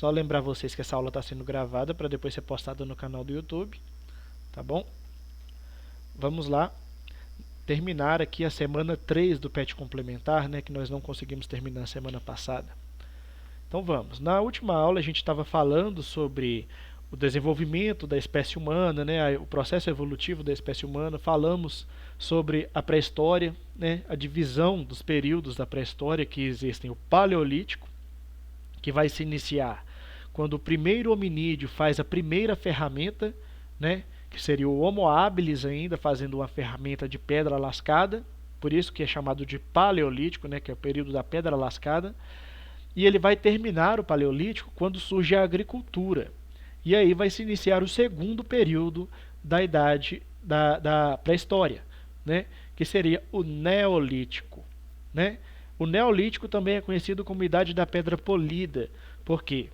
Só lembrar vocês que essa aula está sendo gravada para depois ser postada no canal do YouTube, tá bom? Vamos lá terminar aqui a semana 3 do PET complementar, né, que nós não conseguimos terminar a semana passada. Então vamos. Na última aula a gente estava falando sobre o desenvolvimento da espécie humana, né, o processo evolutivo da espécie humana. Falamos sobre a pré-história, né, a divisão dos períodos da pré-história, que existem o Paleolítico, que vai se iniciar quando o primeiro hominídeo faz a primeira ferramenta, né, que seria o Homo habilis ainda, fazendo uma ferramenta de pedra lascada, por isso que é chamado de Paleolítico, né, que é o período da pedra lascada. E ele vai terminar o Paleolítico quando surge a agricultura. E aí vai se iniciar o segundo período da idade da pré-história, né, que seria o Neolítico, né? O Neolítico também é conhecido como Idade da Pedra Polida, porque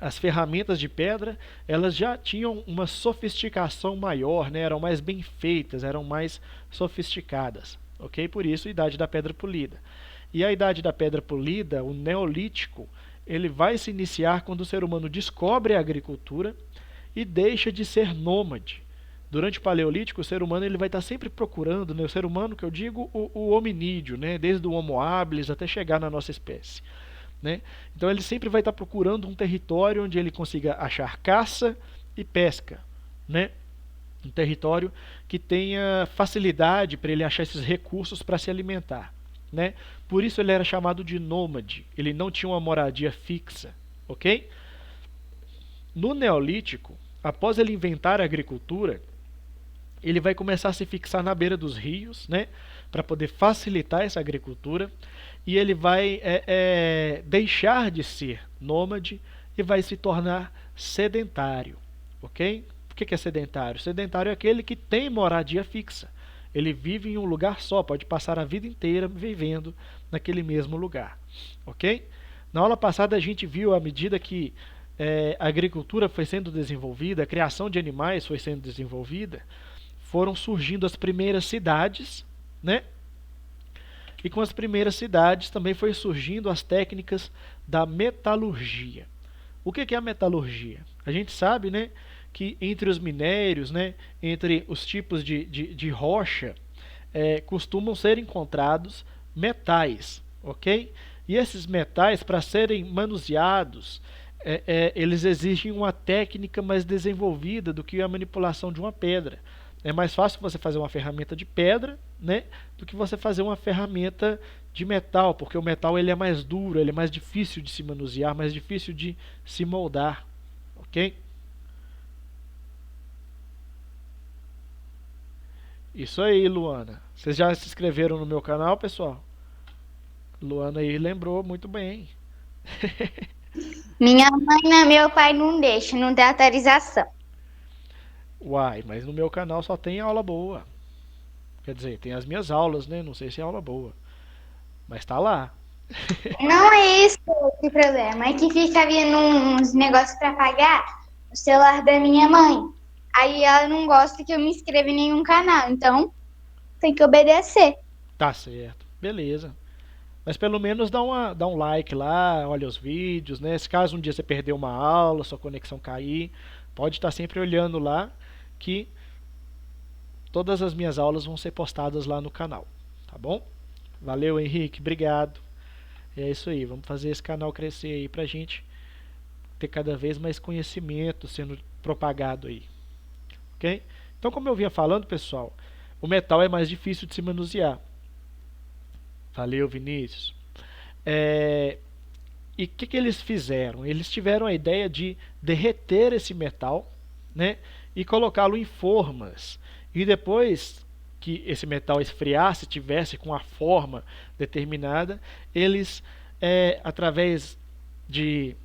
as ferramentas de pedra elas já tinham uma sofisticação maior, né? Eram mais bem feitas, eram mais sofisticadas. Ok? Por isso, Idade da Pedra Polida. E a Idade da Pedra Polida, o Neolítico, ele vai se iniciar quando o ser humano descobre a agricultura e deixa de ser nômade. Durante o Paleolítico, o ser humano ele vai estar sempre procurando, né, o ser humano que eu digo, o hominídeo, né, desde o Homo habilis até chegar na nossa espécie. Né? Então ele sempre vai estar procurando um território onde ele consiga achar caça e pesca. Né? Um território que tenha facilidade para ele achar esses recursos para se alimentar. Né? Por isso ele era chamado de nômade, ele não tinha uma moradia fixa. Ok? No Neolítico, após ele inventar a agricultura, ele vai começar a se fixar na beira dos rios, né, para poder facilitar essa agricultura, e ele vai deixar de ser nômade e vai se tornar sedentário. Ok? O que é sedentário? Sedentário é aquele que tem moradia fixa. Ele vive em um lugar só, pode passar a vida inteira vivendo naquele mesmo lugar. Ok? Na aula passada a gente viu, à medida que a agricultura foi sendo desenvolvida, a criação de animais foi sendo desenvolvida, foram surgindo as primeiras cidades, né? E com as primeiras cidades também foi surgindo as técnicas da metalurgia. O que é a metalurgia? A gente sabe, né, que entre os minérios, né, entre os tipos de rocha, costumam ser encontrados metais, ok? E esses metais, para serem manuseados, eles exigem uma técnica mais desenvolvida do que a manipulação de uma pedra. É mais fácil você fazer uma ferramenta de pedra, né, do que você fazer uma ferramenta de metal, porque o metal ele é mais duro, ele é mais difícil de se manusear, mais difícil de se moldar, ok? Isso aí, Luana. Vocês já se inscreveram no meu canal, pessoal? Luana aí lembrou muito bem. Minha mãe e meu pai não deixam, não tem autorização. Uai, mas no meu canal só tem aula boa. Quer dizer, tem as minhas aulas, né? Não sei se é aula boa. Mas tá lá. Não é isso o problema, é que fica vindo uns negócios para pagar no celular da minha mãe. Aí ela não gosta que eu me inscreva em nenhum canal, então tem que obedecer. Tá certo. Beleza. Mas pelo menos dá um like lá, olha os vídeos, né? Se caso um dia você perder uma aula, sua conexão cair, pode estar sempre olhando lá que todas as minhas aulas vão ser postadas lá no canal, tá bom? Valeu, Henrique, obrigado. É isso aí, vamos fazer esse canal crescer aí pra gente ter cada vez mais conhecimento sendo propagado aí, ok? Então, como eu vinha falando, pessoal, o metal é mais difícil de se manusear. Valeu, Vinícius. E o que eles fizeram? Eles tiveram a ideia de derreter esse metal, né, e colocá-lo em formas. E depois que esse metal esfriasse, tivesse com a forma determinada, eles, através de,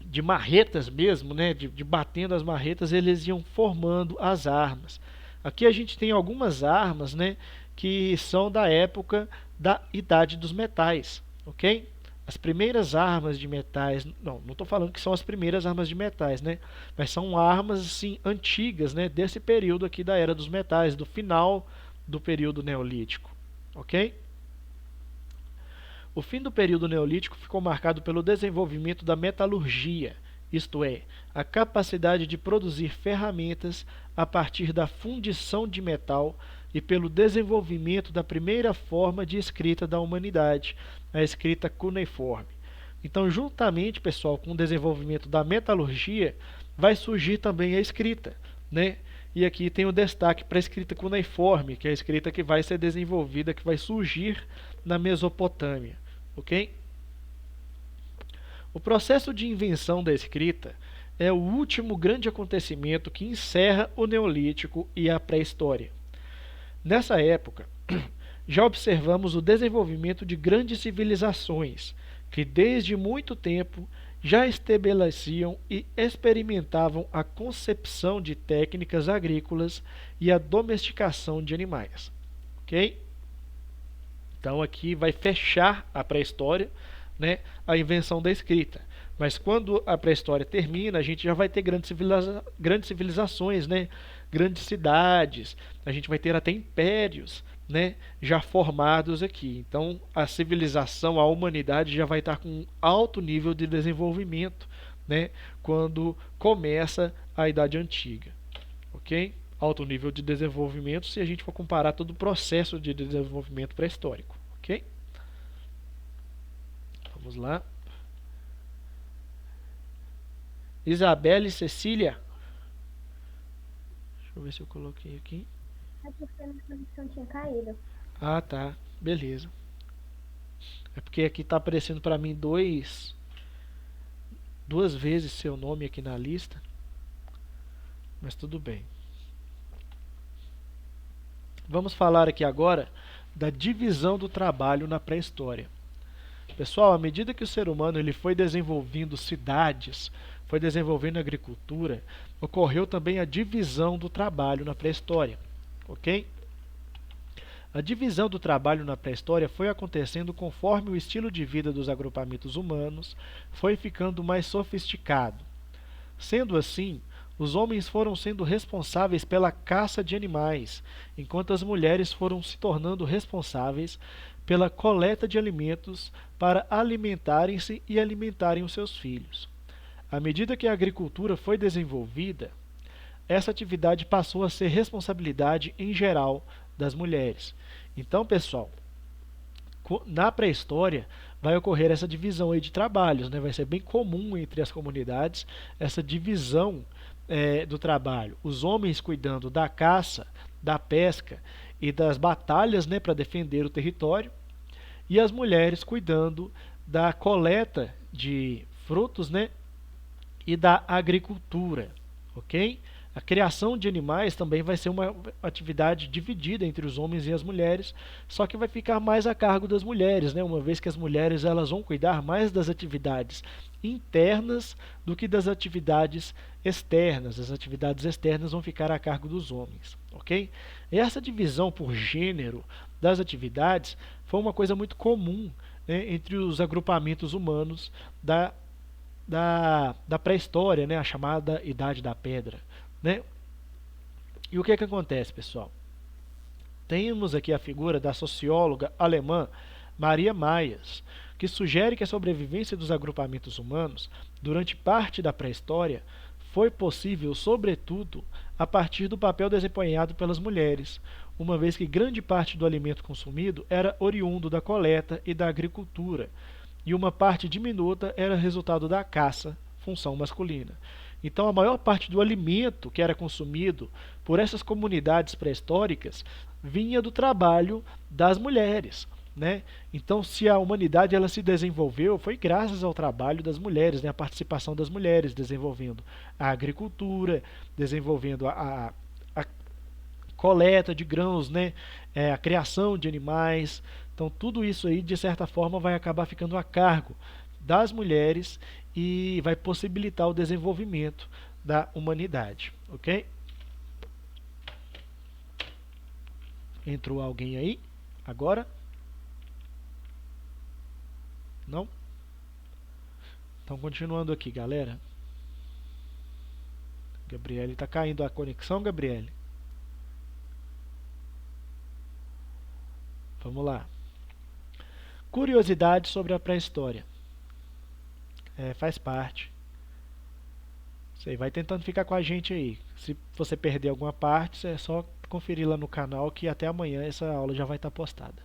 de marretas mesmo, né, de batendo as marretas, eles iam formando as armas. Aqui a gente tem algumas armas, né, que são da época da Idade dos Metais, ok? As primeiras armas de metais, não estou falando que são as primeiras armas de metais, né? Mas são armas assim antigas, né? Desse período aqui da Era dos Metais, do final do período Neolítico, ok? O fim do período neolítico ficou marcado pelo desenvolvimento da metalurgia, isto é, a capacidade de produzir ferramentas a partir da fundição de metal e pelo desenvolvimento da primeira forma de escrita da humanidade, a escrita cuneiforme. Então, juntamente, pessoal, com o desenvolvimento da metalurgia, vai surgir também a escrita, né? E aqui tem o destaque para a escrita cuneiforme, que é a escrita que vai ser desenvolvida, que vai surgir na Mesopotâmia, ok? O processo de invenção da escrita é o último grande acontecimento que encerra o Neolítico e a pré-história. Nessa época, já observamos o desenvolvimento de grandes civilizações, que desde muito tempo já estabeleciam e experimentavam a concepção de técnicas agrícolas e a domesticação de animais. Ok? Então aqui vai fechar a pré-história, né, a invenção da escrita. Mas quando a pré-história termina, a gente já vai ter grandes civilizações, né, grandes cidades, a gente vai ter até impérios, né, já formados aqui. Então a civilização, a humanidade já vai estar com um alto nível de desenvolvimento, né, quando começa a Idade Antiga. Ok? Alto nível de desenvolvimento se a gente for comparar todo o processo de desenvolvimento pré-histórico. Ok? Vamos lá. Isabelle e Cecília. Deixa eu ver se eu coloquei aqui. É porque a minha conexão tinha caído. Ah, tá. Beleza. É porque aqui está aparecendo para mim duas vezes seu nome aqui na lista. Mas tudo bem. Vamos falar aqui agora da divisão do trabalho na pré-história. Pessoal, à medida que o ser humano ele foi desenvolvendo cidades, foi desenvolvendo agricultura, ocorreu também a divisão do trabalho na pré-história. Ok? A divisão do trabalho na pré-história foi acontecendo conforme o estilo de vida dos agrupamentos humanos foi ficando mais sofisticado. Sendo assim, os homens foram sendo responsáveis pela caça de animais, enquanto as mulheres foram se tornando responsáveis pela coleta de alimentos para alimentarem-se e alimentarem os seus filhos. À medida que a agricultura foi desenvolvida, essa atividade passou a ser responsabilidade, em geral, das mulheres. Então, pessoal, na pré-história vai ocorrer essa divisão aí de trabalhos, né? Vai ser bem comum entre as comunidades essa divisão do trabalho. Os homens cuidando da caça, da pesca e das batalhas, né, para defender o território, e as mulheres cuidando da coleta de frutos, né, e da agricultura, ok? A criação de animais também vai ser uma atividade dividida entre os homens e as mulheres, só que vai ficar mais a cargo das mulheres, né? Uma vez que as mulheres elas vão cuidar mais das atividades internas do que das atividades externas. As atividades externas vão ficar a cargo dos homens, ok? E essa divisão por gênero das atividades foi uma coisa muito comum, né, entre os agrupamentos humanos da pré-história, né, a chamada Idade da Pedra. Né? E o que acontece, pessoal? Temos aqui a figura da socióloga alemã Maria Mayas, que sugere que a sobrevivência dos agrupamentos humanos durante parte da pré-história foi possível, sobretudo, a partir do papel desempenhado pelas mulheres, uma vez que grande parte do alimento consumido era oriundo da coleta e da agricultura, e uma parte diminuta era resultado da caça, função masculina. Então, a maior parte do alimento que era consumido por essas comunidades pré-históricas vinha do trabalho das mulheres. Né? Então, se a humanidade ela se desenvolveu, foi graças ao trabalho das mulheres, né? A participação das mulheres, desenvolvendo a agricultura, desenvolvendo a coleta de grãos, né? A criação de animais. Então, tudo isso aí, de certa forma, vai acabar ficando a cargo das mulheres e vai possibilitar o desenvolvimento da humanidade, ok? Entrou alguém aí? Agora? Não? Então, continuando aqui, galera. Gabriele, tá caindo a conexão, Gabriele? Vamos lá. Curiosidades sobre a pré-história. Faz parte. Você vai tentando ficar com a gente aí. Se você perder alguma parte, é só conferir lá no canal que até amanhã essa aula já vai estar postada.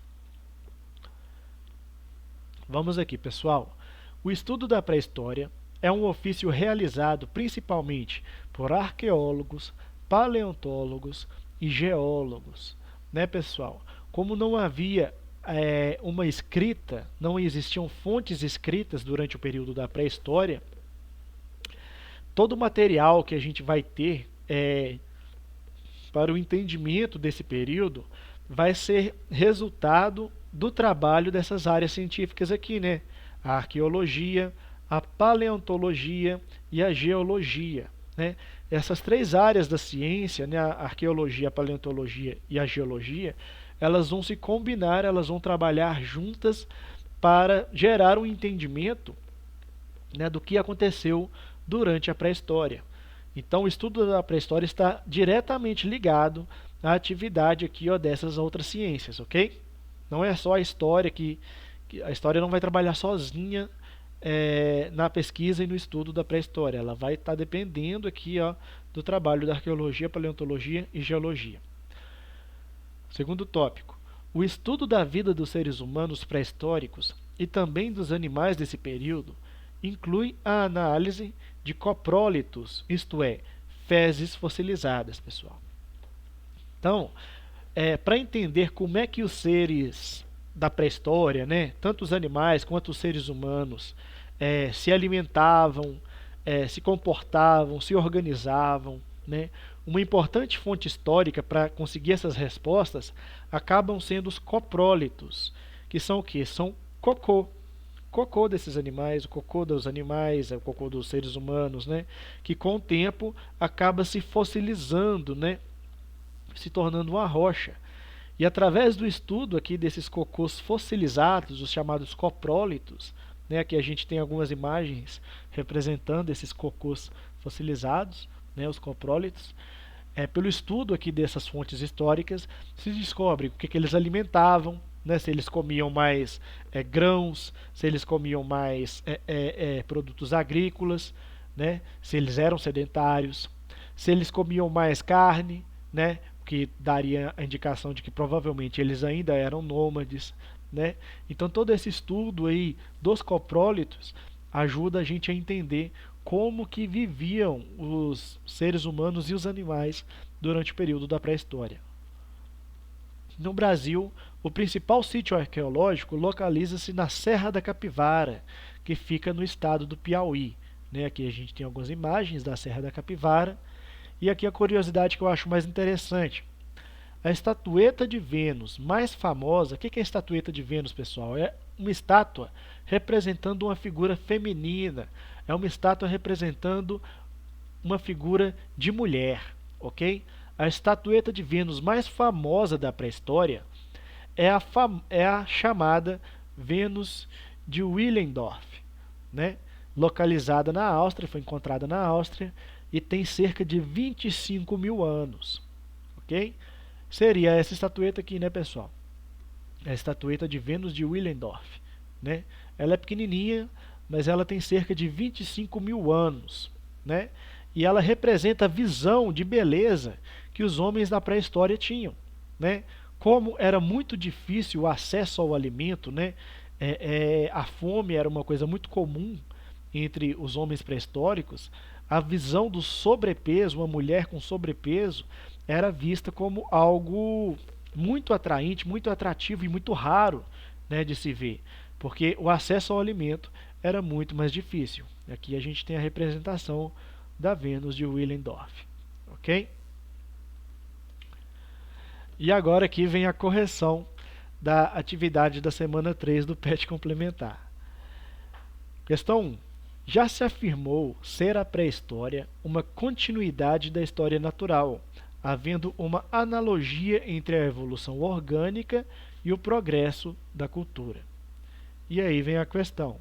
Vamos aqui, pessoal. O estudo da pré-história é um ofício realizado principalmente por arqueólogos, paleontólogos e geólogos, né, pessoal? Como não havia uma escrita, não existiam fontes escritas durante o período da pré-história, todo o material que a gente vai ter para o entendimento desse período vai ser resultado do trabalho dessas áreas científicas aqui, né? A arqueologia, a paleontologia e a geologia, né? Essas três áreas da ciência, né? A arqueologia, a paleontologia e a geologia, elas vão se combinar, elas vão trabalhar juntas para gerar um entendimento, né, do que aconteceu durante a pré-história. Então, o estudo da pré-história está diretamente ligado à atividade aqui, ó, dessas outras ciências, ok? Não é só a história que a história não vai trabalhar sozinha na pesquisa e no estudo da pré-história. Ela vai estar dependendo aqui, ó, do trabalho da arqueologia, paleontologia e geologia. Segundo tópico, o estudo da vida dos seres humanos pré-históricos e também dos animais desse período inclui a análise de coprólitos, isto é, fezes fossilizadas, pessoal. Então, para entender como é que os seres da pré-história, né, tanto os animais quanto os seres humanos, se alimentavam, se comportavam, se organizavam, né, uma importante fonte histórica para conseguir essas respostas acabam sendo os coprólitos, que são o quê? São cocô desses animais, o cocô dos animais, o cocô dos seres humanos, né? Que com o tempo acaba se fossilizando, né? Se tornando uma rocha. E através do estudo aqui desses cocôs fossilizados, os chamados coprólitos, né? Aqui a gente tem algumas imagens representando esses cocôs fossilizados, né? Os coprólitos. Pelo estudo aqui dessas fontes históricas, se descobre o que eles alimentavam, né, se eles comiam mais grãos, se eles comiam mais produtos agrícolas, né, se eles eram sedentários, se eles comiam mais carne, né, que daria a indicação de que provavelmente eles ainda eram nômades, né. Então todo esse estudo aí dos coprólitos ajuda a gente a entender como que viviam os seres humanos e os animais durante o período da pré-história. No Brasil, o principal sítio arqueológico localiza-se na Serra da Capivara, que fica no estado do Piauí, né? Aqui a gente tem algumas imagens da Serra da Capivara. E aqui a curiosidade que eu acho mais interessante. A estatueta de Vênus mais famosa, o que é a estatueta de Vênus, pessoal? É uma estátua representando uma figura feminina, é uma estátua representando uma figura de mulher, ok? A estatueta de Vênus mais famosa da pré-história é a chamada Vênus de Willendorf, né? Localizada na Áustria, foi encontrada na Áustria e tem cerca de 25 mil anos, ok? Seria essa estatueta aqui, né, pessoal? É a estatueta de Vênus de Willendorf, né? Ela é pequenininha, mas ela tem cerca de 25 mil anos, né? E ela representa a visão de beleza que os homens da pré-história tinham, né? Como era muito difícil o acesso ao alimento, né? A fome era uma coisa muito comum entre os homens pré-históricos. A visão do sobrepeso, uma mulher com sobrepeso, era vista como algo muito atraente, muito atrativo e muito raro, né, de se ver, porque o acesso ao alimento era muito mais difícil. Aqui a gente tem a representação da Vênus de Willendorf, ok? E agora aqui vem a correção da atividade da semana 3 do PET complementar. Questão 1. Já se afirmou ser a pré-história uma continuidade da história natural, havendo uma analogia entre a evolução orgânica e o progresso da cultura. E aí vem a questão.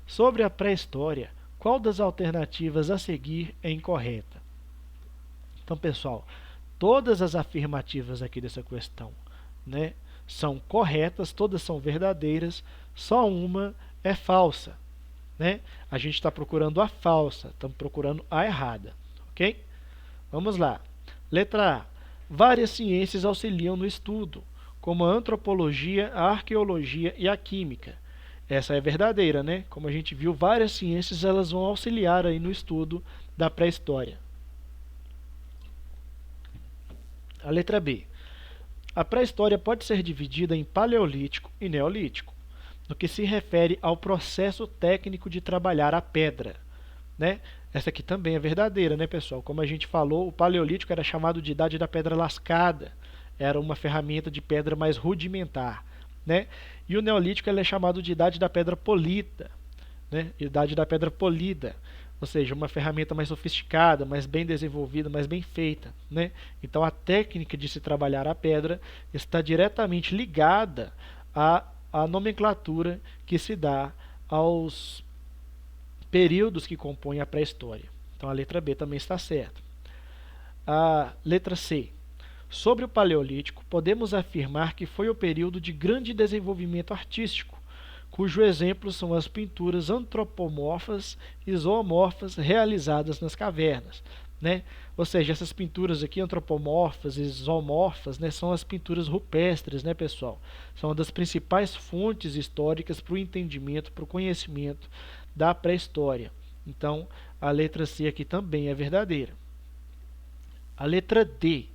Sobre a pré-história, qual das alternativas a seguir é incorreta? Então, pessoal, todas as afirmativas aqui dessa questão, né, são corretas, todas são verdadeiras, só uma é falsa, né? A gente está procurando a falsa, estamos procurando a errada, ok? Vamos lá. Letra A. Várias ciências auxiliam no estudo, como a antropologia, a arqueologia e a química. Essa é verdadeira, né? Como a gente viu, várias ciências elas vão auxiliar aí no estudo da pré-história. A letra B. A pré-história pode ser dividida em paleolítico e neolítico, no que se refere ao processo técnico de trabalhar a pedra, né? Essa aqui também é verdadeira, né, pessoal? Como a gente falou, o paleolítico era chamado de idade da pedra lascada, era uma ferramenta de pedra mais rudimentar, né? E o neolítico ele é chamado de idade da pedra polida, né? Idade da pedra polida, ou seja, uma ferramenta mais sofisticada, mais bem desenvolvida, mais bem feita, né? Então a técnica de se trabalhar a pedra está diretamente ligada à nomenclatura que se dá aos períodos que compõem a pré-história. Então a letra B também está certa. A letra C. Sobre o Paleolítico, podemos afirmar que foi o período de grande desenvolvimento artístico, cujo exemplo são as pinturas antropomorfas e zoomorfas realizadas nas cavernas, né? Ou seja, essas pinturas aqui, antropomorfas e zoomorfas, né, são as pinturas rupestres, né, pessoal? São uma das principais fontes históricas para o entendimento, para o conhecimento da pré-história. Então, a letra C aqui também é verdadeira. A letra D.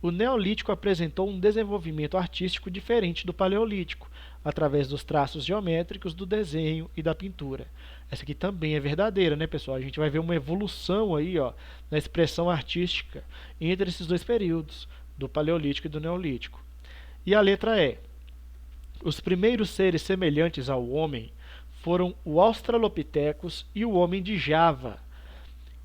O Neolítico apresentou um desenvolvimento artístico diferente do Paleolítico, através dos traços geométricos, do desenho e da pintura. Essa aqui também é verdadeira, né, pessoal? A gente vai ver uma evolução aí, ó, na expressão artística entre esses dois períodos, do Paleolítico e do Neolítico. E a letra E. Os primeiros seres semelhantes ao homem foram o Australopithecus e o homem de Java,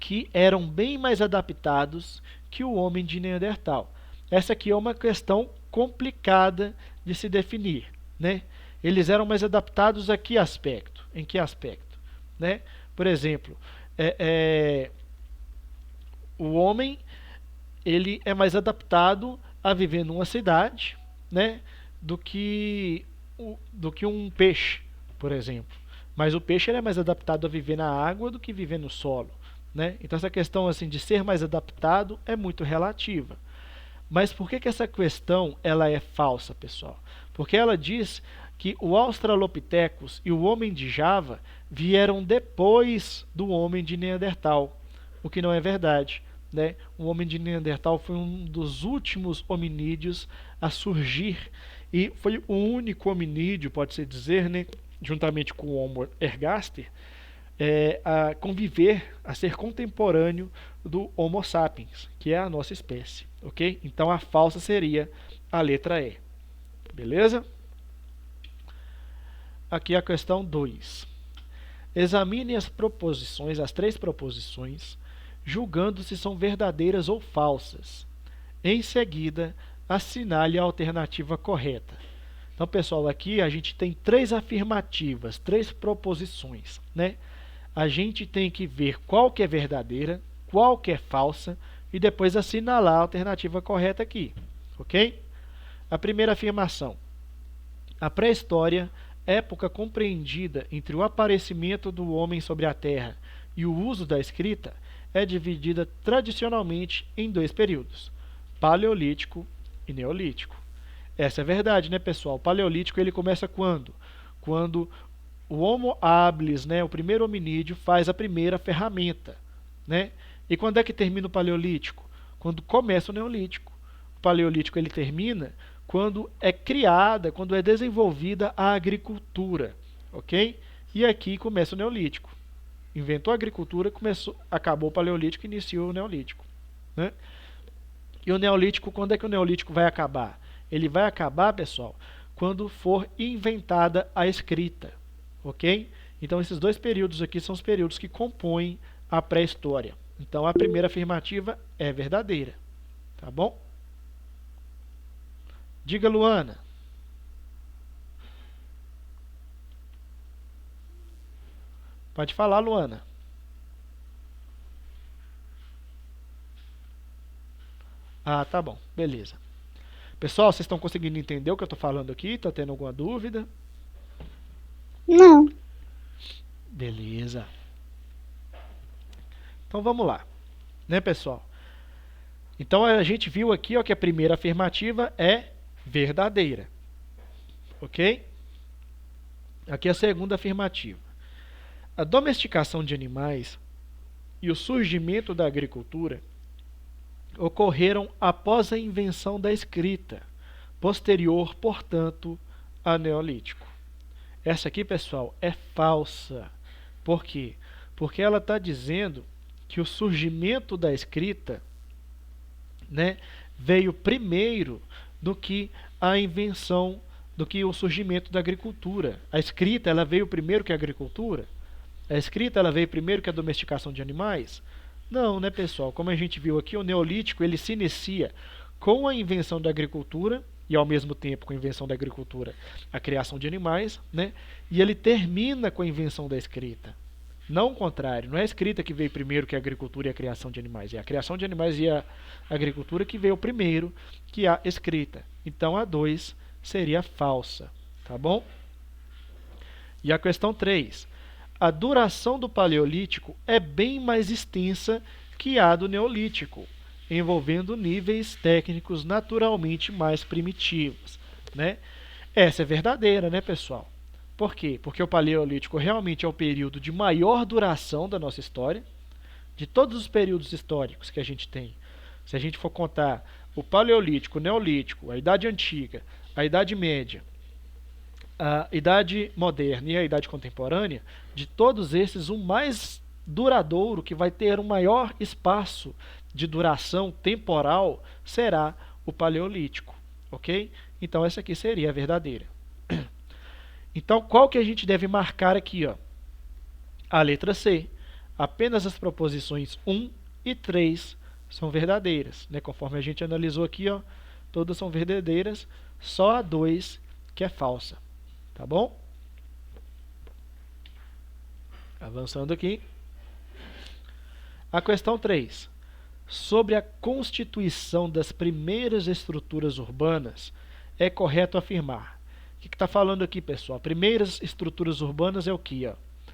que eram bem mais adaptados que o homem de Neandertal. Essa aqui é uma questão complicada de se definir, né? Eles eram mais adaptados a que aspecto? Em que aspecto? Né? Por exemplo, o homem ele é mais adaptado a viver numa cidade, né, do que um peixe, por exemplo. Mas o peixe ele é mais adaptado a viver na água do que viver no solo, né? Então essa questão assim de ser mais adaptado é muito relativa. Mas por que essa questão ela é falsa, pessoal? Porque ela diz que o Australopithecus e o homem de Java vieram depois do homem de Neandertal, o que não é verdade, né? O homem de Neandertal foi um dos últimos hominídeos a surgir e foi o único hominídeo, pode-se dizer, né, juntamente com o Homo ergaster, a conviver, a ser contemporâneo do Homo sapiens, que é a nossa espécie, ok? Então a falsa seria a letra E, beleza? Aqui a questão 2. Examine as proposições, as 3 proposições, julgando se são verdadeiras ou falsas. Em seguida, assinale a alternativa correta. Então, pessoal, aqui a gente tem 3 afirmativas, 3 proposições, né? A gente tem que ver qual que é verdadeira, qual que é falsa e depois assinalar a alternativa correta aqui, ok? A primeira afirmação. A pré-história, época compreendida entre o aparecimento do homem sobre a Terra e o uso da escrita, é dividida tradicionalmente em 2 períodos, Paleolítico e Neolítico. Essa é verdade, né, pessoal? O Paleolítico ele começa quando? Quando o Homo habilis, né, o primeiro hominídeo, faz a primeira ferramenta, né? E quando é que termina o Paleolítico? Quando começa o Neolítico. O Paleolítico ele termina quando é criada, quando é desenvolvida a agricultura, ok? E aqui começa o Neolítico. Inventou a agricultura, acabou o Paleolítico e iniciou o Neolítico, né? E o Neolítico, quando é que o Neolítico vai acabar? Ele vai acabar, pessoal, quando for inventada a escrita, ok? Então esses 2 períodos aqui são os períodos que compõem a pré-história. Então a primeira afirmativa é verdadeira, tá bom? Diga, Luana. Pode falar, Luana. Ah, tá bom, beleza. Pessoal, vocês estão conseguindo entender o que eu estou falando aqui? Está tendo alguma dúvida? Não. Beleza. Então vamos lá, né, pessoal? Então a gente viu aqui, ó, que a primeira afirmativa é verdadeira. Ok? Aqui a segunda afirmativa. A domesticação de animais e o surgimento da agricultura ocorreram após a invenção da escrita, posterior, portanto, ao Neolítico. Essa aqui, pessoal, é falsa. Por quê? Porque ela está dizendo que o surgimento da escrita, né, veio primeiro do que a invenção, do que o surgimento da agricultura. A escrita, ela veio primeiro que a agricultura? A escrita, ela veio primeiro que a domesticação de animais? Não, né, pessoal? Como a gente viu aqui, o Neolítico ele se inicia com a invenção da agricultura e ao mesmo tempo com a invenção da agricultura a criação de animais, né? E ele termina com a invenção da escrita. Não o contrário, não é a escrita que veio primeiro que a agricultura e a criação de animais, é a criação de animais e a agricultura que veio primeiro que a escrita. Então a 2 seria falsa, tá bom? E a questão 3. A duração do Paleolítico é bem mais extensa que a do Neolítico, envolvendo níveis técnicos naturalmente mais primitivos, né? Essa é verdadeira, né, pessoal? Por quê? Porque o Paleolítico realmente é o período de maior duração da nossa história, de todos os períodos históricos que a gente tem. Se a gente for contar o Paleolítico, o Neolítico, a Idade Antiga, a Idade Média, a Idade Moderna e a Idade Contemporânea, de todos esses, o mais duradouro, que vai ter um maior espaço de duração temporal, será o Paleolítico, ok? Então essa aqui seria a verdadeira. Então qual que a gente deve marcar aqui, ó? A letra C. Apenas as proposições 1 e 3 são verdadeiras, né? Conforme a gente analisou aqui, ó, todas são verdadeiras, só a 2 que é falsa. Tá bom? Avançando aqui. A questão 3. Sobre a constituição das primeiras estruturas urbanas, é correto afirmar. O que está falando aqui, pessoal? Primeiras estruturas urbanas é o que?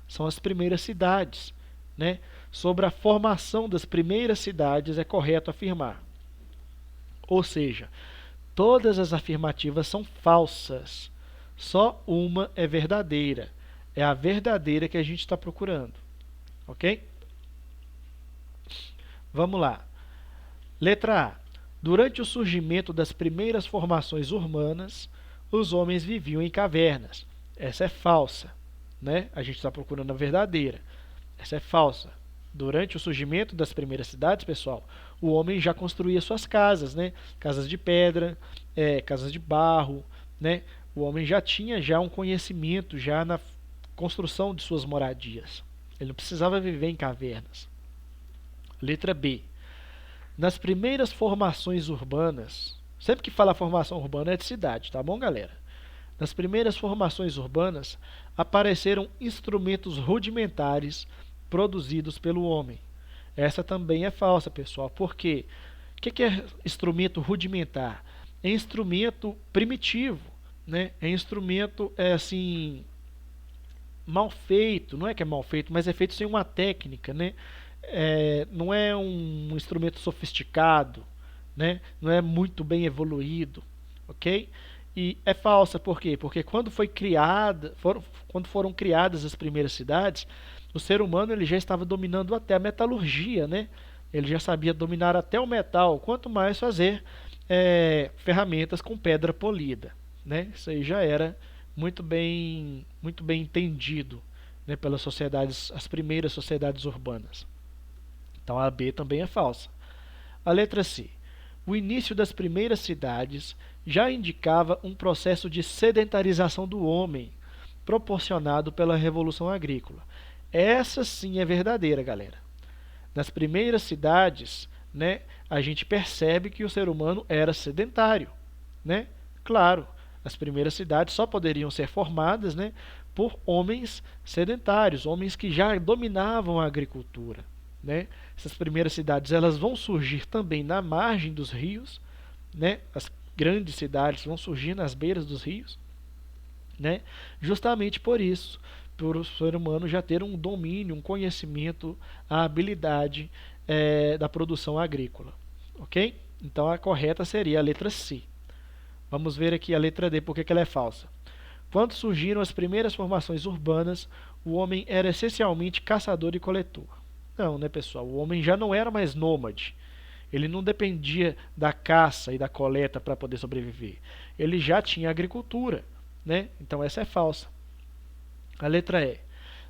São as primeiras cidades, né? Sobre a formação das primeiras cidades é correto afirmar. Ou seja, todas as afirmativas são falsas. Só uma é verdadeira. É a verdadeira que a gente está procurando. Ok? Vamos lá. Letra A. Durante o surgimento das primeiras formações urbanas, os homens viviam em cavernas. Essa é falsa, né? A gente está procurando a verdadeira. Essa é falsa. Durante o surgimento das primeiras cidades, pessoal, o homem já construía suas casas, né? Casas de pedra, casas de barro, né? O homem já tinha um conhecimento já na construção de suas moradias. Ele não precisava viver em cavernas. Letra B. Nas primeiras formações urbanas, sempre que fala formação urbana é de cidade, tá bom, galera? Nas primeiras formações urbanas, apareceram instrumentos rudimentares produzidos pelo homem. Essa também é falsa, pessoal. Por quê? O que é instrumento rudimentar? É instrumento primitivo, né? É instrumento assim mal feito, não é que é mal feito, mas é feito sem uma técnica, né? Não é um instrumento sofisticado, né? Não é muito bem evoluído, ok? E é falsa, por quê? Porque quando foram criadas as primeiras cidades, o ser humano ele já estava dominando até a metalurgia, né? Ele já sabia dominar até o metal, quanto mais fazer ferramentas com pedra polida, né? Isso aí já era muito bem entendido, né, pelas sociedades, as primeiras sociedades urbanas. Então a B também é falsa. A letra C. O início das primeiras cidades já indicava um processo de sedentarização do homem, proporcionado pela Revolução Agrícola. Essa sim é verdadeira, galera. Nas primeiras cidades, né, a gente percebe que o ser humano era sedentário, né? Claro, as primeiras cidades só poderiam ser formadas, né, por homens sedentários, homens que já dominavam a agricultura, né? Essas primeiras cidades elas vão surgir também na margem dos rios, né? As grandes cidades vão surgir nas beiras dos rios, né? Justamente por isso, por o ser humano já ter um domínio, um conhecimento, a habilidade da produção agrícola, ok? Então a correta seria a letra C. Vamos ver aqui a letra D, porque que ela é falsa. Quando surgiram as primeiras formações urbanas, o homem era essencialmente caçador e coletor. Não, né, pessoal? O homem já não era mais nômade. Ele não dependia da caça e da coleta para poder sobreviver. Ele já tinha agricultura, né? Então essa é falsa. A letra E.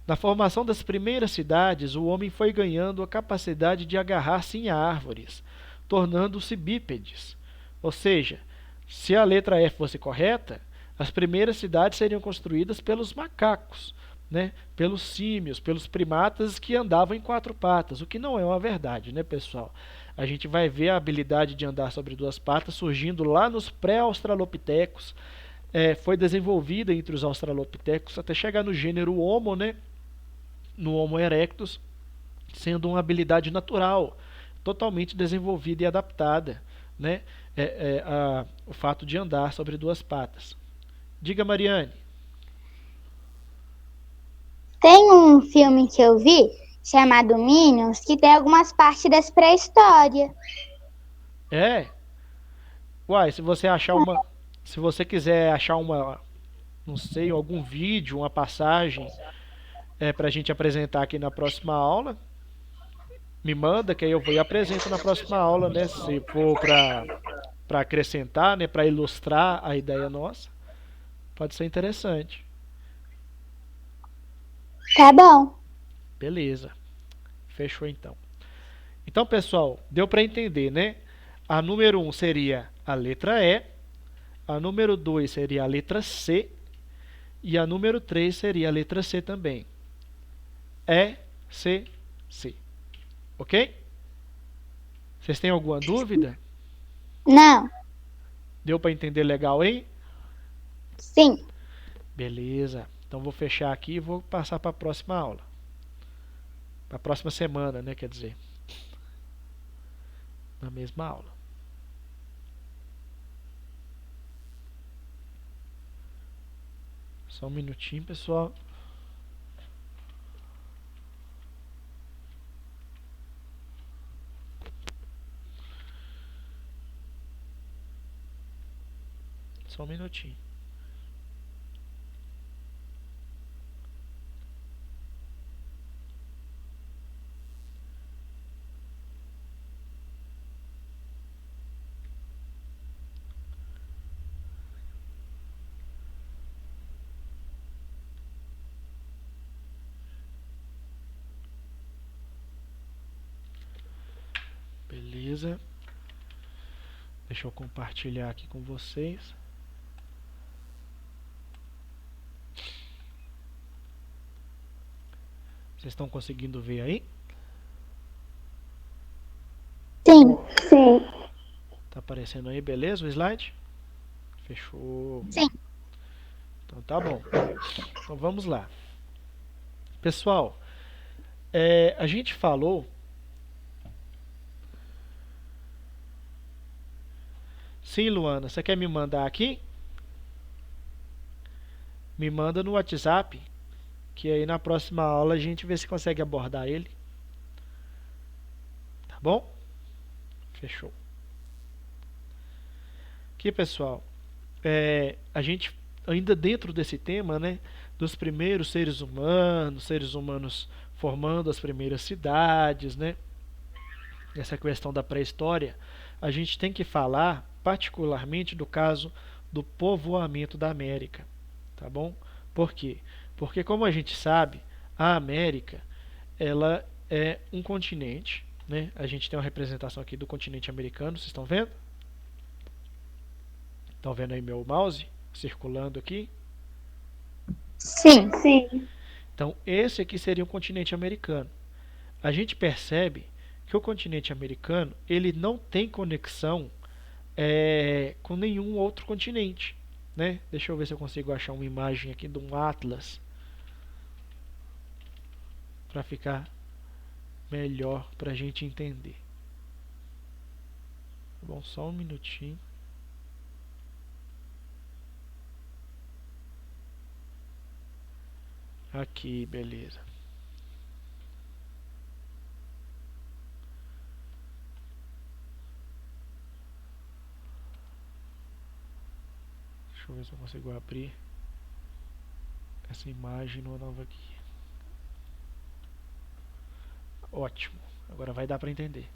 Na formação das primeiras cidades, o homem foi ganhando a capacidade de agarrar-se em árvores, tornando-se bípedes. Ou seja, se a letra E fosse correta, as primeiras cidades seriam construídas pelos macacos, né? Pelos símios, pelos primatas que andavam em quatro patas, o que não é uma verdade, né, pessoal? A gente vai ver a habilidade de andar sobre duas patas surgindo lá nos pré-australopitecos, foi desenvolvida entre os australopitecos até chegar no gênero Homo, né? No Homo erectus, sendo uma habilidade natural, totalmente desenvolvida e adaptada, né? O fato de andar sobre duas patas. Diga, Mariane. Tem um filme que eu vi chamado Minions que tem algumas partes das pré-história. É? Uai, se você achar uma. Se você quiser achar uma. Não sei, algum vídeo, uma passagem para a gente apresentar aqui na próxima aula, me manda, que aí eu vou e apresento na próxima aula, né? Se for para acrescentar, né? Para ilustrar a ideia nossa, pode ser interessante. Tá bom. Beleza. Fechou então. Então, pessoal, deu para entender, né? A número 1 seria a letra E, a número 2 seria a letra C e a número 3 seria a letra C também. E, C, C. Ok? Vocês têm alguma dúvida? Não. Deu para entender legal, hein? Sim. Beleza. Então vou fechar aqui e vou passar para a próxima aula. Para a próxima semana, né? Quer dizer. Na mesma aula. Só um minutinho, pessoal. Só um minutinho. Beleza. Deixa eu compartilhar aqui com vocês. Vocês estão conseguindo ver aí? Sim. Sim. Tá aparecendo aí, beleza, o slide? Fechou. Sim. Então tá bom. Então vamos lá. Pessoal, a gente falou. Sim, Luana, você quer me mandar aqui? Me manda no WhatsApp, que aí na próxima aula a gente vê se consegue abordar ele. Tá bom? Fechou. Aqui, pessoal, a gente ainda dentro desse tema, né, dos primeiros seres humanos formando as primeiras cidades, né, essa questão da pré-história, a gente tem que falar particularmente do caso do povoamento da América, tá bom? Por quê? Porque como a gente sabe, a América, ela é um continente, né? A gente tem uma representação aqui do continente americano, vocês estão vendo? Estão vendo aí meu mouse circulando aqui? Sim. Sim. Então, esse aqui seria o continente americano. A gente percebe que o continente americano ele não tem conexão com nenhum outro continente, né? Deixa eu ver se eu consigo achar uma imagem aqui de um atlas para ficar melhor para a gente entender. Bom, só um minutinho. Aqui, beleza. Deixa eu ver se eu consigo abrir essa imagem numa nova aqui. Ótimo, agora vai dar para entender.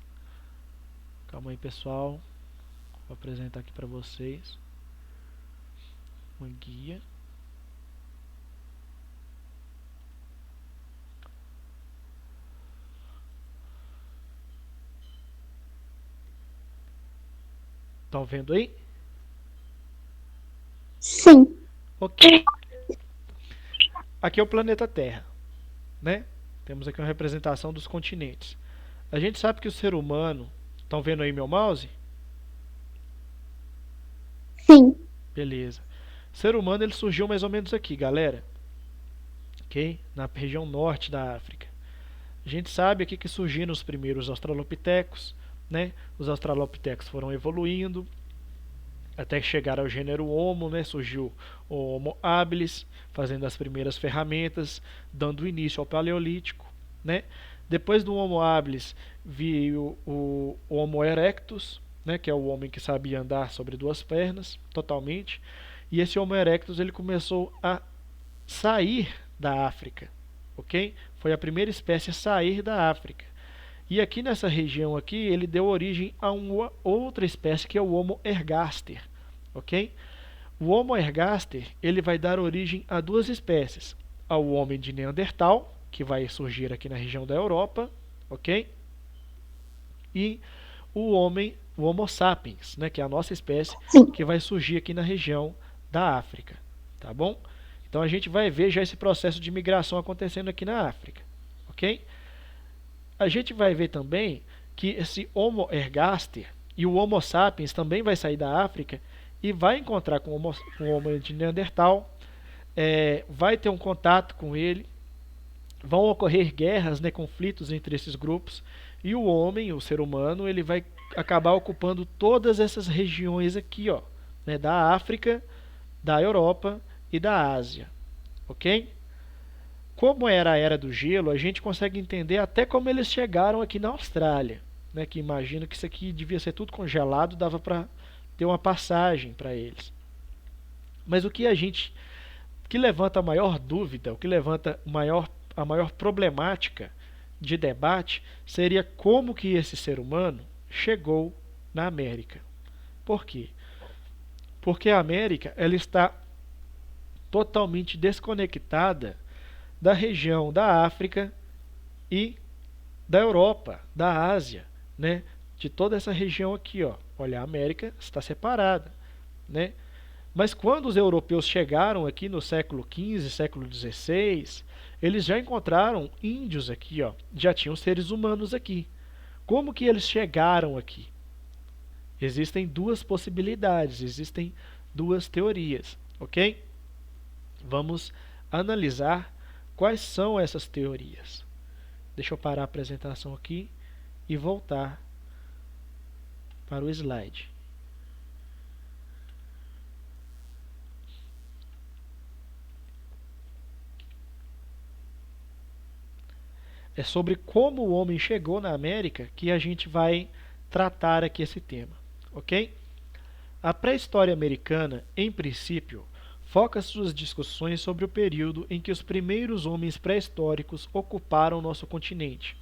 Calma aí, pessoal. Vou apresentar aqui para vocês uma guia. Estão vendo aí? Sim. Ok. Aqui é o planeta Terra, né? Temos aqui uma representação dos continentes. A gente sabe que o ser humano... Estão vendo aí meu mouse? Sim. Beleza. O ser humano ele surgiu mais ou menos aqui, galera. Ok? Na região norte da África. A gente sabe aqui que surgiram os primeiros australopitecos, né? Os australopitecos foram evoluindo até chegar ao gênero Homo, né? Surgiu o Homo habilis, fazendo as primeiras ferramentas, dando início ao Paleolítico, né? Depois do Homo habilis veio o Homo erectus, né? Que é o homem que sabia andar sobre duas pernas, totalmente. E esse Homo erectus ele começou a sair da África, ok? Foi a primeira espécie a sair da África. E aqui nessa região aqui, ele deu origem a uma outra espécie que é o Homo ergaster, ok? O Homo ergaster, ele vai dar origem a duas espécies, ao homem de Neandertal, que vai surgir aqui na região da Europa, ok? E o Homo sapiens, né, que é a nossa espécie, Sim. que vai surgir aqui na região da África, tá bom? Então a gente vai ver já esse processo de migração acontecendo aqui na África, ok? A gente vai ver também que esse Homo ergaster e o Homo sapiens também vai sair da África e vai encontrar com o Homo de Neandertal, vai ter um contato com ele, vão ocorrer guerras, né, conflitos entre esses grupos, e o homem, o ser humano, ele vai acabar ocupando todas essas regiões aqui, ó, né, da África, da Europa e da Ásia, ok? Como era a Era do Gelo, a gente consegue entender até como eles chegaram aqui na Austrália, né, que imagino que isso aqui devia ser tudo congelado, dava para ter uma passagem para eles. Mas o que que levanta a maior dúvida, o que levanta a maior problemática de debate seria como que esse ser humano chegou na América. Por quê? Porque a América ela está totalmente desconectada da região da África e da Europa, da Ásia, né? De toda essa região aqui, ó. Olha, a América está separada, né? Mas quando os europeus chegaram aqui no século XV, século XVI, eles já encontraram índios aqui, ó. Já tinham seres humanos aqui. Como que eles chegaram aqui? Existem duas possibilidades, existem duas teorias, ok? Vamos analisar quais são essas teorias. Deixa eu parar a apresentação aqui e voltar para o slide. É sobre como o homem chegou na América que a gente vai tratar aqui esse tema, ok? A pré-história americana, em princípio, foca suas discussões sobre o período em que os primeiros homens pré-históricos ocuparam nosso continente.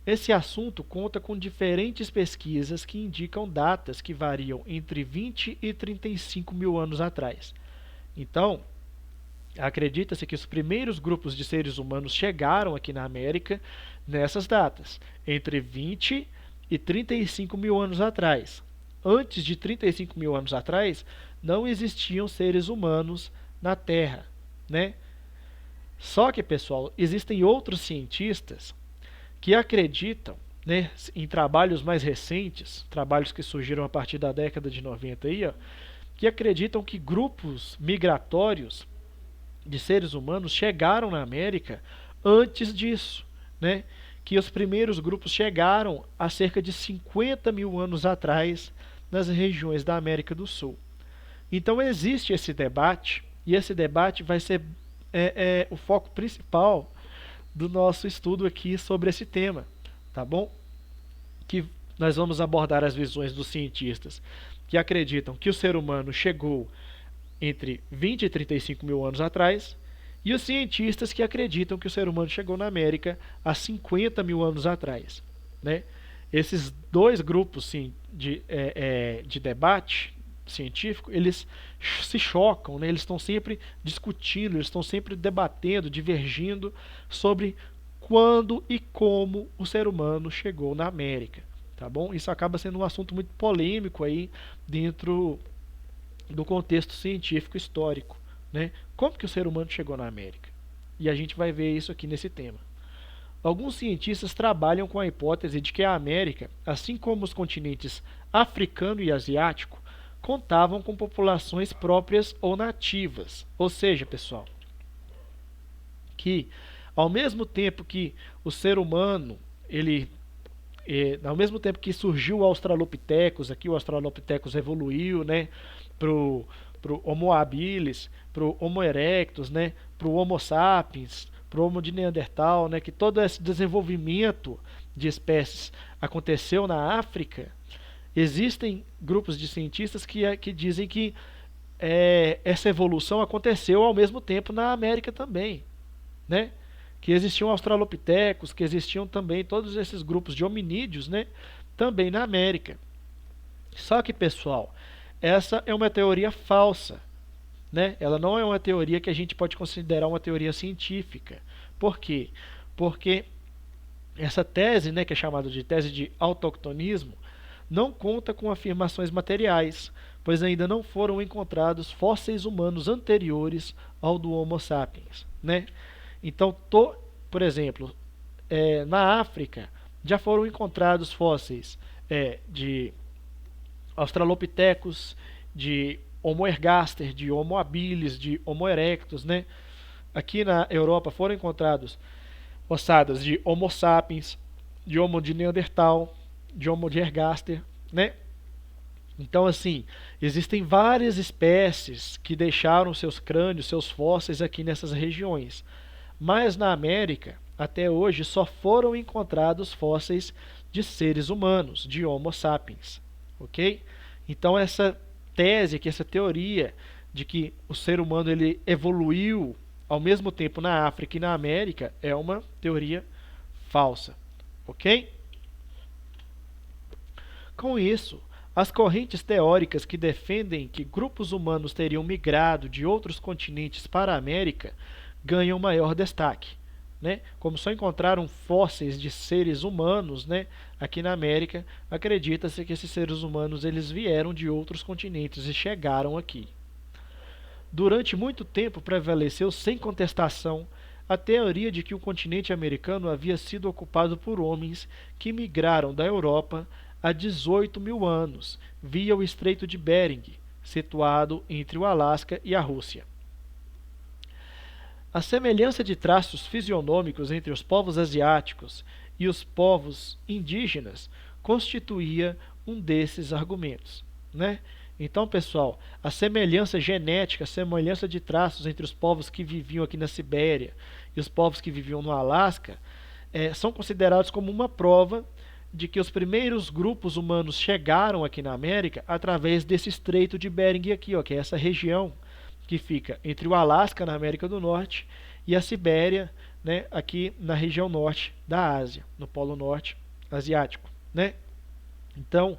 Esse assunto conta com diferentes pesquisas que indicam datas que variam entre 20 e 35 mil anos atrás. Então, acredita-se que os primeiros grupos de seres humanos chegaram aqui na América nessas datas, entre 20 e 35 mil anos atrás. Antes de 35 mil anos atrás, não existiam seres humanos na Terra, né? Só que, pessoal, existem outros cientistas que acreditam, né, em trabalhos mais recentes, trabalhos que surgiram a partir da década de 90 aí, ó, que acreditam que grupos migratórios de seres humanos chegaram na América antes disso, né? Que os primeiros grupos chegaram há cerca de 50 mil anos atrás nas regiões da América do Sul. Então existe esse debate, e esse debate vai ser é o foco principal do nosso estudo aqui sobre esse tema, tá bom? Que nós vamos abordar as visões dos cientistas que acreditam que o ser humano chegou entre 20 e 35 mil anos atrás, e os cientistas que acreditam que o ser humano chegou na América há 50 mil anos atrás, né? Esses dois grupos de debate científico, eles se chocam, né? Eles estão sempre discutindo, eles estão sempre debatendo, divergindo sobre quando e como o ser humano chegou na América, tá bom? Isso acaba sendo um assunto muito polêmico aí dentro do contexto científico histórico, né? Como que o ser humano chegou na América? E a gente vai ver isso aqui nesse tema. Alguns cientistas trabalham com a hipótese de que a América, assim como os continentes africano e asiático, contavam com populações próprias ou nativas. Ou seja, pessoal, que ao mesmo tempo que o ser humano, ao mesmo tempo que surgiu o Australopithecus, aqui o Australopithecus evoluiu, né, pro Homo habilis, pro Homo erectus, né, pro Homo sapiens, pro Homo de Neandertal, né, que todo esse desenvolvimento de espécies aconteceu na África. Existem grupos de cientistas que dizem que essa evolução aconteceu ao mesmo tempo na América também, né? Que existiam australopitecos, que existiam também todos esses grupos de hominídeos, né? Também na América. Só que, pessoal, essa é uma teoria falsa, né? Ela não é uma teoria que a gente pode considerar uma teoria científica. Por quê? Porque essa tese, né, que é chamada de tese de autoctonismo, não conta com afirmações materiais, pois ainda não foram encontrados fósseis humanos anteriores ao do Homo sapiens, né? Então, por exemplo, na África já foram encontrados fósseis de Australopithecus, de Homo ergaster, de Homo habilis, de Homo erectus, né? Aqui na Europa foram encontrados ossadas de Homo sapiens, de Homo de Neandertal, de Homo de ergaster, né? Então, assim, existem várias espécies que deixaram seus crânios, seus fósseis aqui nessas regiões. Mas na América, até hoje, só foram encontrados fósseis de seres humanos, de Homo sapiens, ok? Então, essa tese, essa teoria de que o ser humano ele evoluiu ao mesmo tempo na África e na América é uma teoria falsa, ok? Com isso, as correntes teóricas que defendem que grupos humanos teriam migrado de outros continentes para a América ganham maior destaque, né? Como só encontraram fósseis de seres humanos, né, aqui na América, acredita-se que esses seres humanos eles vieram de outros continentes e chegaram aqui. Durante muito tempo prevaleceu sem contestação a teoria de que o continente americano havia sido ocupado por homens que migraram da Europa há 18 mil anos, via o Estreito de Bering, situado entre o Alasca e a Rússia. A semelhança de traços fisionômicos entre os povos asiáticos e os povos indígenas constituía um desses argumentos, né? Então, pessoal, a semelhança genética, a semelhança de traços entre os povos que viviam aqui na Sibéria e os povos que viviam no Alasca são considerados como uma prova de que os primeiros grupos humanos chegaram aqui na América através desse Estreito de Bering aqui, ó, que é essa região que fica entre o Alasca, na América do Norte, e a Sibéria, né, aqui na região norte da Ásia, no Polo Norte asiático, né? Então,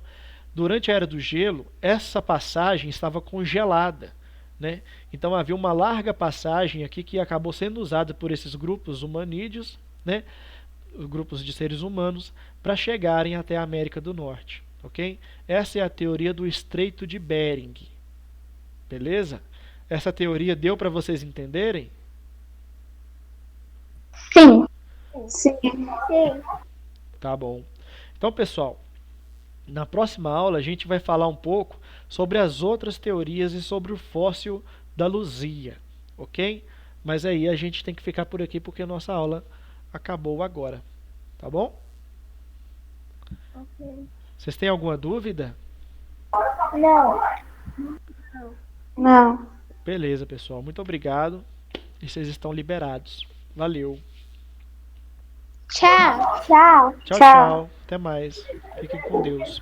durante a Era do Gelo, essa passagem estava congelada, né? Então havia uma larga passagem aqui que acabou sendo usada por esses grupos humanídeos, né, grupos de seres humanos, para chegarem até a América do Norte, ok? Essa é a teoria do Estreito de Bering, beleza? Essa teoria deu para vocês entenderem? Sim. Sim. Tá bom. Então, pessoal, na próxima aula a gente vai falar um pouco sobre as outras teorias e sobre o fóssil da Luzia, ok? Mas aí a gente tem que ficar por aqui porque a nossa aula acabou agora, tá bom? Ok. Vocês têm alguma dúvida? Não. Não. Beleza, pessoal. Muito obrigado. e vocês estão liberados. Valeu. Tchau. Tchau. Tchau, tchau. Até mais. Fiquem com Deus.